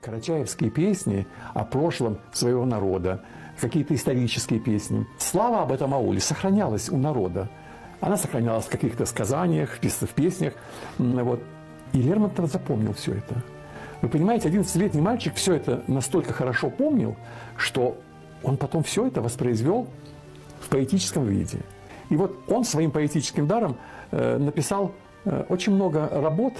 Карачаевские песни о прошлом своего народа, какие-то исторические песни. Слава об этом ауле сохранялась у народа. Она сохранялась в каких-то сказаниях, в песнях. Вот. И Лермонтов запомнил все это. Вы понимаете, 11-летний мальчик все это настолько хорошо помнил, что он потом все это воспроизвел в поэтическом виде. И вот он своим поэтическим даром написал очень много работ,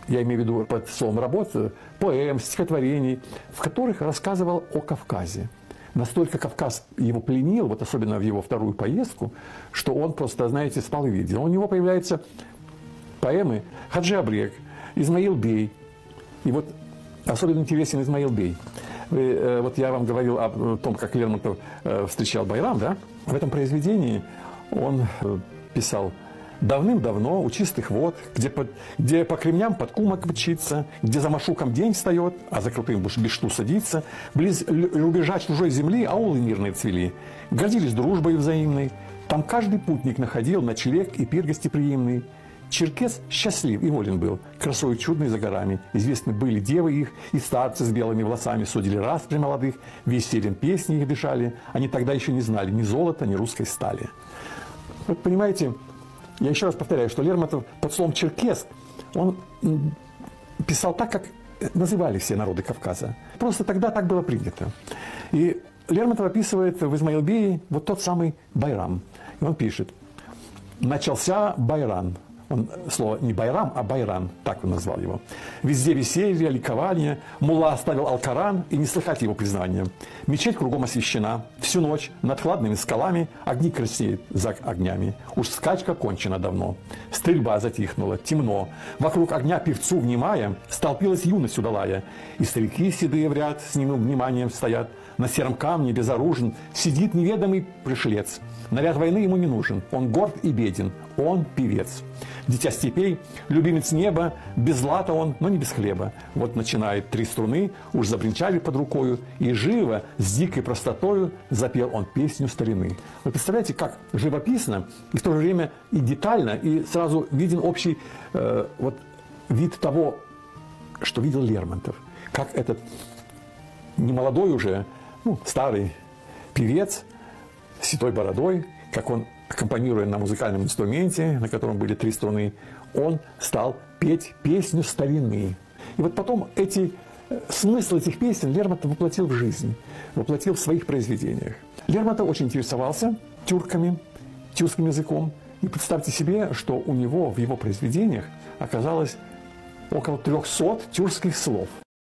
я имею в виду под словом работ, поэм, стихотворений, в которых рассказывал о Кавказе. Настолько Кавказ его пленил, вот особенно в его вторую поездку, что он просто, знаете, спал и видел. У него появляются поэмы Хаджи Абрек, Измаил Бей. И вот особенно интересен Измаил Бей. Вот я вам говорил о том, как Лермонтов встречал Байрам, да? В этом произведении он писал: «Давным-давно у чистых вод, где по кремням под кумок мчится, где за машуком день встает, а за крутым бешту садится, близ рубежа чужой земли аулы мирные цвели, гордились дружбой взаимной, там каждый путник находил ночлег и пир гостеприимный. Черкес счастлив и волен был, красою чудной за горами. Известны были девы их, и старцы с белыми волосами судили распри молодых, веселен песни их дышали, они тогда еще не знали ни золота, ни русской стали». Вот понимаете, я еще раз повторяю, что Лермонтов под словом «черкес» он писал так, как называли все народы Кавказа. Просто тогда так было принято. И Лермонтов описывает в Измаил Бее вот тот самый Байрам. И он пишет: «Начался Байрам». Слово не Байрам, а Байрам, так он назвал его. Везде веселье, ликование, мулла оставил Алкоран, и не слыхать его признания. Мечеть кругом освещена, всю ночь над хладными скалами огни краснеют за огнями. Уж скачка кончена давно. Стрельба затихнула, темно. Вокруг огня певцу внимая, столпилась юность удалая. И старики седые в ряд с немым вниманием стоят. На сером камне безоружен сидит неведомый пришлец. Наряд войны ему не нужен, он горд и беден, он певец. Дитя степей, любимец неба, без лата он, но не без хлеба. Вот начинает три струны, уж забринчали под рукою, и живо, с дикой простотою запел он песню старины. Вы представляете, как живописно, и в то же время и детально, и сразу виден общий вот вид того, что видел Лермонтов. Как этот немолодой уже, старый певец с седой бородой, как он, аккомпанируя на музыкальном инструменте, на котором были три струны, он стал петь песню старины. И вот потом смысл этих песен Лермонтов воплотил в жизнь, воплотил в своих произведениях. Лермонтов очень интересовался тюрками, тюркским языком. И представьте себе, что у него в его произведениях оказалось около 300 тюркских слов.